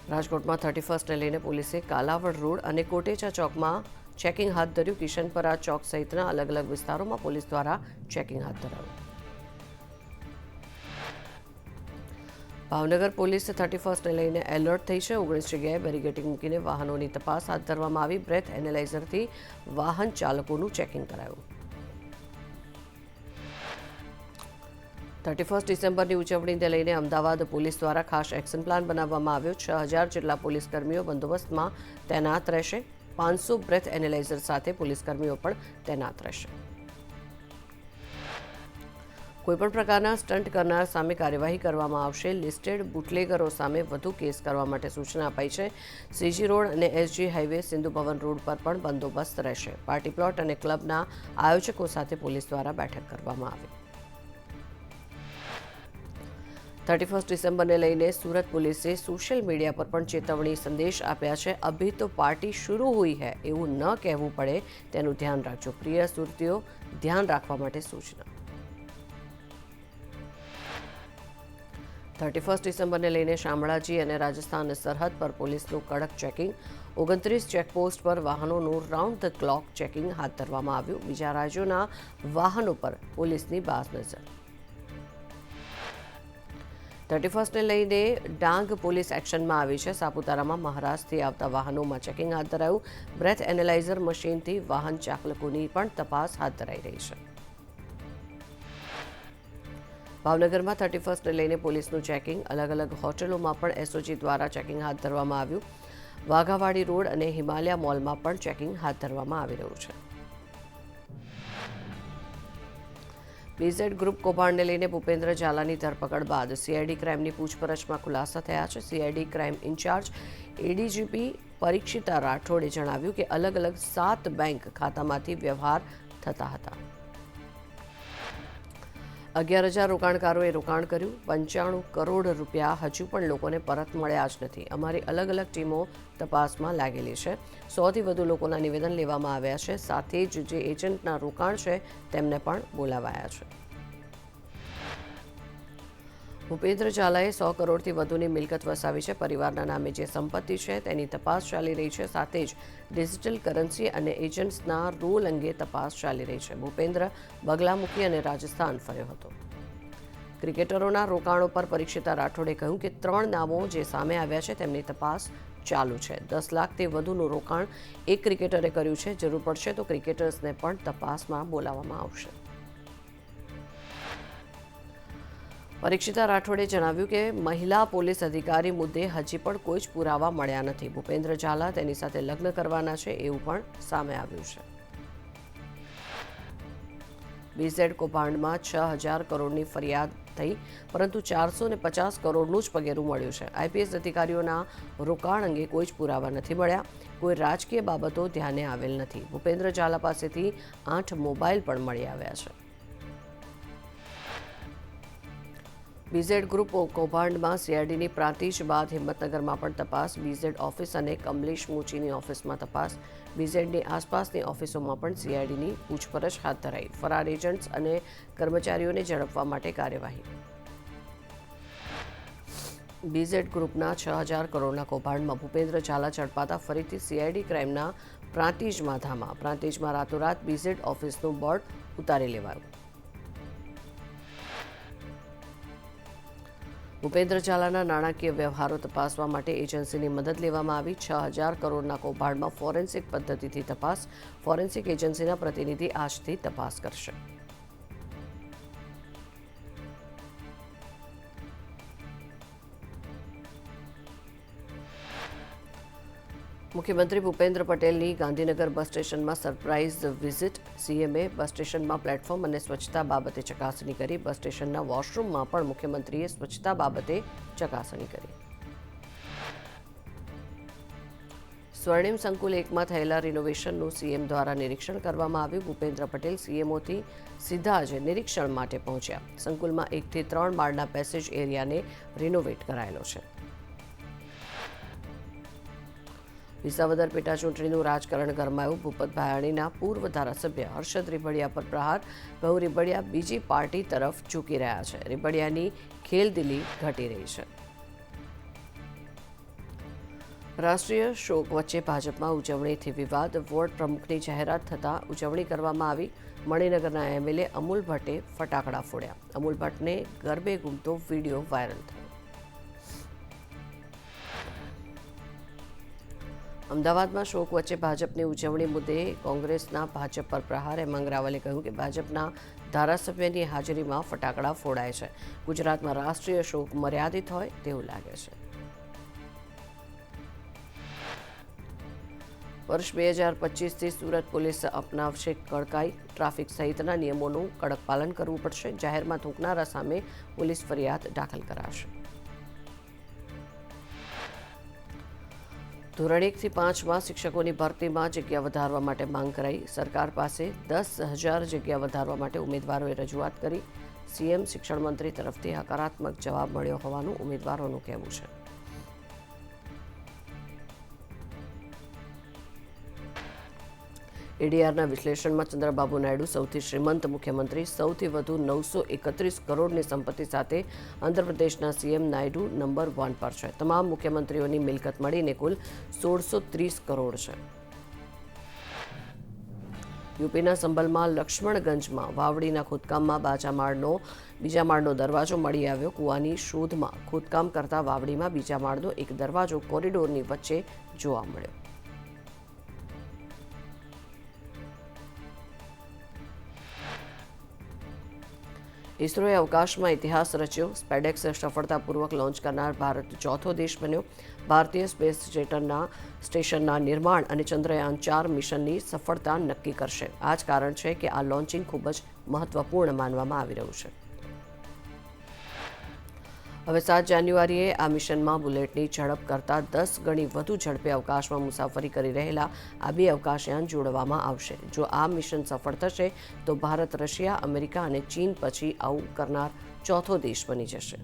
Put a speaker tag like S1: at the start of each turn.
S1: રાજકોટમાં 31ને લઈને પોલીસે કાલાવડ રોડ અને કોટેચા ચોકમાં ચેકિંગ હાથ ધર્યું. કિશનપરા ચોક સહિતના અલગ અલગ વિસ્તારોમાં પોલીસ દ્વારા ચેકિંગ હાથ ધરાયું. ભાવનગર પોલીસ 31ને લઈને એલર્ટ થઈ છે. 19 જગ્યાએ બેરિકેડિંગ મૂકીને વાહનોની તપાસ હાથ ધરવામાં આવી. બ્રેથ એનાલાઇઝરથી વાહન ચાલકોનું ચેકિંગ કરાયું. 31 ડિસેમ્બરની ઉજવણીને લઈને અમદાવાદ પોલીસ દ્વારા ખાસ એક્શન પ્લાન બનાવવામાં આવ્યો. 6000 જેટલા પોલીસ કર્મીઓ બંદોબસ્તમાં તૈનાત રહેશે. 500 બ્રેથ એનાલાઇઝર સાથે પોલીસ કર્મીઓ પણ તૈનાત રહેશે. કોઈપણ પ્રકારના સ્ટન્ટ કરનાર સામે કાર્યવાહી કરવામાં આવશે. લિસ્ટેડ બુટલેગરો સામે વધુ કેસ કરવા માટે સૂચના અપાઈ છે. સીજી રોડ અને SG highway Sindhu Bhavan road પર પણ બંદોબસ્ત રહેશે. પાર્ટી પ્લોટ અને ક્લબના આયોજકો સાથે પોલીસ દ્વારા બેઠક કરવામાં આવી. 31 ડિસેમ્બરને લઈને સુરત પોલીસે સોશિયલ મીડિયા પર પણ ચેતવણી સંદેશ આપ્યા છે. અભી તો પાર્ટી શરૂ હુઈ હૈ એવું ન કહેવું પડે તેનું ધ્યાન રાખજો. પ્રિય સુરતીઓ, ધ્યાન રાખવા માટે સૂચના. 31 ડિસેમ્બરને લઈને શામળાજી અને રાજસ્થાન સરહદ પર પોલીસનું કડક ચેકિંગ. 29 ચેકપોસ્ટ પર વાહનોનું રાઉન્ડ ધ ક્લોક ચેકિંગ હાથ ધરવામાં આવ્યું. બીજા રાજ્યોના વાહનો પર પોલીસની બાજ નજર. 31ને લઈને ડાંગ પોલીસ એક્શનમાં આવી છે. સાપુતારામાં મહારાષ્ટ્રથી આવતા વાહનોમાં ચેકિંગ હાથ ધરાયું. બ્રેથ એનાલાઇઝર મશીનથી વાહન ચાલકોની પણ તપાસ હાથ ધરાઈ રહી છે. ભાવનગરમાં 31ને લઈને પોલીસનું ચેકિંગ. અલગ અલગ હોટલોમાં પણ એસઓજી દ્વારા ચેકિંગ હાથ ધરવામાં આવ્યું. વાઘાવાડી રોડ અને હિમાલયા મોલમાં પણ ચેકિંગ હાથ ધરવામાં આવી રહ્યું છે. બીઝેડ ગ્રુપ કૌભાંડને લઈને ભૂપેન્દ્ર ઝાલાની ધરપકડ બાદ સીઆઈડી ક્રાઇમની પૂછપરછમાં ખુલાસા થયા છે. CID crime incharge ADGP Parikshita રાઠોડે જણાવ્યું કે અલગ અલગ 7 બેંક ખાતામાંથી વ્યવહાર થતા હતા. 11,000 રોકાણકારોએ રોકાણ કર્યું. 95 કરોડ રૂપિયા હજુ પણ લોકોને પરત મળ્યા જ નથી. અમારી અલગ અલગ ટીમો તપાસમાં લાગેલી છે. 100થી વધુ લોકોના નિવેદન લેવામાં આવ્યા છે. સાથે જ જે એજન્ટના રોકાણ છે તેમને પણ બોલાવાયા છે. ભૂપેન્દ્ર ઝાલાએ 100 કરોડથી વધુની મિલકત વસાવી છે. પરિવારના નામે જે સંપત્તિ છે તેની તપાસ ચાલી રહી છે. સાથે જ ડિજિટલ કરન્સી અને એજન્ટ્સના રોલ અંગે તપાસ ચાલી રહી છે. ભૂપેન્દ્ર બગલામુખી અને રાજસ્થાન ફર્યો હતો. ક્રિકેટરોના રોકાણો પર પરીક્ષિતા રાઠોડે કહ્યું કે 3 નામો જે સામે આવ્યા છે તેમની તપાસ ચાલુ છે. 10 લાખથી વધુનું રોકાણ એક ક્રિકેટરે કર્યું છે. જરૂર પડશે તો ક્રિકેટર્સને પણ તપાસમાં બોલાવવામાં આવશે. પરીક્ષિતા રાઠોડે જણાવ્યું કે મહિલા પોલીસ અધિકારી મુદ્દે હજી પણ કોઈ જ પુરાવા મળ્યા નથી. ભૂપેન્દ્ર ઝાલા તેની સાથે લગ્ન કરવાના છે એવું પણ સામે આવ્યું છે. બીઝેડ કૌભાંડમાં 6,000 કરોડની ફરિયાદ થઈ, પરંતુ 450 કરોડનું જ પગેરું મળ્યું છે. આઈપીએસ અધિકારીઓના રોકાણ અંગે કોઈ જ પુરાવા નથી મળ્યા. કોઈ રાજકીય બાબતો ધ્યાને આવેલ નથી. ભૂપેન્દ્ર ઝાલા પાસેથી 8 મોબાઈલ પણ મળી આવ્યા છે. બીઝેડ ગ્રુપ કૌભાંડમાં સીઆઈડીની પ્રાંતિજ બાદ હિંમતનગરમાં પણ તપાસ. બીઝેડ ઓફિસ અને કમલેશ મુચીની ઓફિસમાં તપાસ. બીઝેડની આસપાસની ઓફિસોમાં પણ સીઆઈડીની પૂછપરછ હાથ ધરાઈ. ફરાર એજન્ટ્સ અને કર્મચારીઓને ઝડપવા માટે કાર્યવાહી. બીઝેડ ગ્રુપના 6,000 કરોડના કૌભાંડમાં ભૂપેન્દ્ર ઝાલા ઝડપાતા ફરીથી સીઆઈડી ક્રાઇમના પ્રાંતિજમાં ધામા. પ્રાંતિજમાં રાતોરાત બીઝેડ ઓફિસનું બોર્ડ ઉતારી લેવાયું. ભૂપેન્દ્ર ઝાલાના નાણાકીય વ્યવહારો તપાસવા માટે એજન્સીની મદદ લેવામાં આવી. 6,000 કરોડના કૌભાંડમાં ફોરેન્સિક પદ્ધતિથી તપાસ. ફોરેન્સિક એજન્સીના પ્રતિનિધિ આજથી તપાસ કરશે. મુખ્યમંત્રી ભૂપેન્દ્ર પટેલની ગાંધીનગર બસ સ્ટેશનમાં સરપ્રાઇઝ વિઝિટ. સીએમએ બસ સ્ટેશનમાં પ્લેટફોર્મ અને સ્વચ્છતા બાબતે ચકાસણી કરી. બસ સ્ટેશનના વોશરૂમમાં પણ મુખ્યમંત્રીએ સ્વચ્છતા બાબતે ચકાસણી કરી. સ્વર્ણિમ સંકુલ 1માં થયેલા રિનોવેશનનું સીએમ દ્વારા નિરીક્ષણ કરવામાં આવ્યું. ભૂપેન્દ્ર પટેલ સીએમઓથી સીધા જ નિરીક્ષણ માટે પહોંચ્યા. સંકુલમાં 1 થી 3 માળના પેસેજ એરિયાને રિનોવેટ કરાયેલો છે. વિસાવદર પેટા ચૂંટણીનું રાજકારણ ગરમાયું. ભૂપત ભાયાણીના પૂર્વ ધારાસભ્ય હર્ષદ રીબડિયા પર પ્રહાર. કહ્યું, રીબડિયા બીજી પાર્ટી તરફ ઝૂકી રહ્યા છે. રીબડિયાની ખેલદિલી ઘટી રહી છે. રાષ્ટ્રીય શોક વચ્ચે ભાજપમાં ઉજવણીથી વિવાદ. વોર્ડ પ્રમુખની જાહેરાત થતાં ઉજવણી કરવામાં આવી. મણિનગરના એમએલએ અમૂલ ભટ્ટે ફટાકડા ફોડ્યા. અમૂલ ભટ્ટને ગરબે ઘૂમતો વિડીયો વાયરલ થયો. અમદાવાદમાં શોક વચ્ચે ભાજપની ઉજવણી મુદ્દે કોંગ્રેસના ભાજપ પર પ્રહાર. હેમાંગ રાવલે કહ્યું કે ભાજપના ધારાસભ્યની હાજરીમાં ફટાકડા ફોડાય છે. ગુજરાતમાં રાષ્ટ્રીય શોક મર્યાદિત હોય તેવું લાગે છે. વર્ષ 2025થી સુરત પોલીસ અપનાવશે કડકાઈ. ટ્રાફિક સહિતના નિયમોનું કડક પાલન કરવું પડશે. જાહેરમાં થૂંકનારા સામે પોલીસ ફરિયાદ દાખલ કરાશે. ધોરણ 1 થી 5માં શિક્ષકોની ભરતીમાં જગ્યા વધારવા માટે માંગ કરાઈ. સરકાર પાસે 10,000 જગ્યા વધારવા માટે ઉમેદવારોએ રજૂઆત કરી. સીએમ શિક્ષણ મંત્રી તરફથી હકારાત્મક જવાબ મળ્યો હોવાનું ઉમેદવારોનું કહેવું છે. એડીઆરના વિશ્લેષણમાં ચંદ્રબાબુ નાયડુ સૌથી શ્રીમંત મુખ્યમંત્રી. સૌથી વધુ 931 કરોડની સંપત્તિ સાથે આંધ્રપ્રદેશના સીએમ નાયડુ નંબર 1 પર છે. તમામ મુખ્યમંત્રીઓની મિલકત મળીને કુલ 1630 કરોડ છે. યુપીના સંભલમાં લક્ષ્મણગંજમાં વાવડીના ખોદકામમાં બીજા માળનો દરવાજો મળી આવ્યો. કૂવાની શોધમાં ખોદકામ કરતા વાવડીમાં બીજા માળનો એક દરવાજો કોરિડોરની વચ્ચે જોવા મળ્યો. ઇસરોએ અવકાશમાં ઇતિહાસ રચ્યો. સ્પેડેક્સ સફળતાપૂર્વક લોન્ચ કરનાર ભારત ચોથો દેશ બન્યો. ભારતીય સ્પેસ સ્ટેશનના નિર્માણ અને ચંદ્રયાન 4 મિશનની સફળતા નક્કી કરશે. આ જ કારણ છે કે આ લોન્ચિંગ ખૂબ જ મહત્વપૂર્ણ માનવામાં આવી રહ્યું છે. હવે 7 જાન્યુઆરીએ આ મિશનમાં બુલેટની ઝડપ કરતાં 10 ગણી વધુ ઝડપે અવકાશમાં મુસાફરી કરી રહેલા આ 2 અવકાશયાન જોડવામાં આવશે. જો આ મિશન સફળ થશે તો ભારત રશિયા, અમેરિકા અને ચીન પછી આવું કરનાર ચોથો દેશ બની જશે.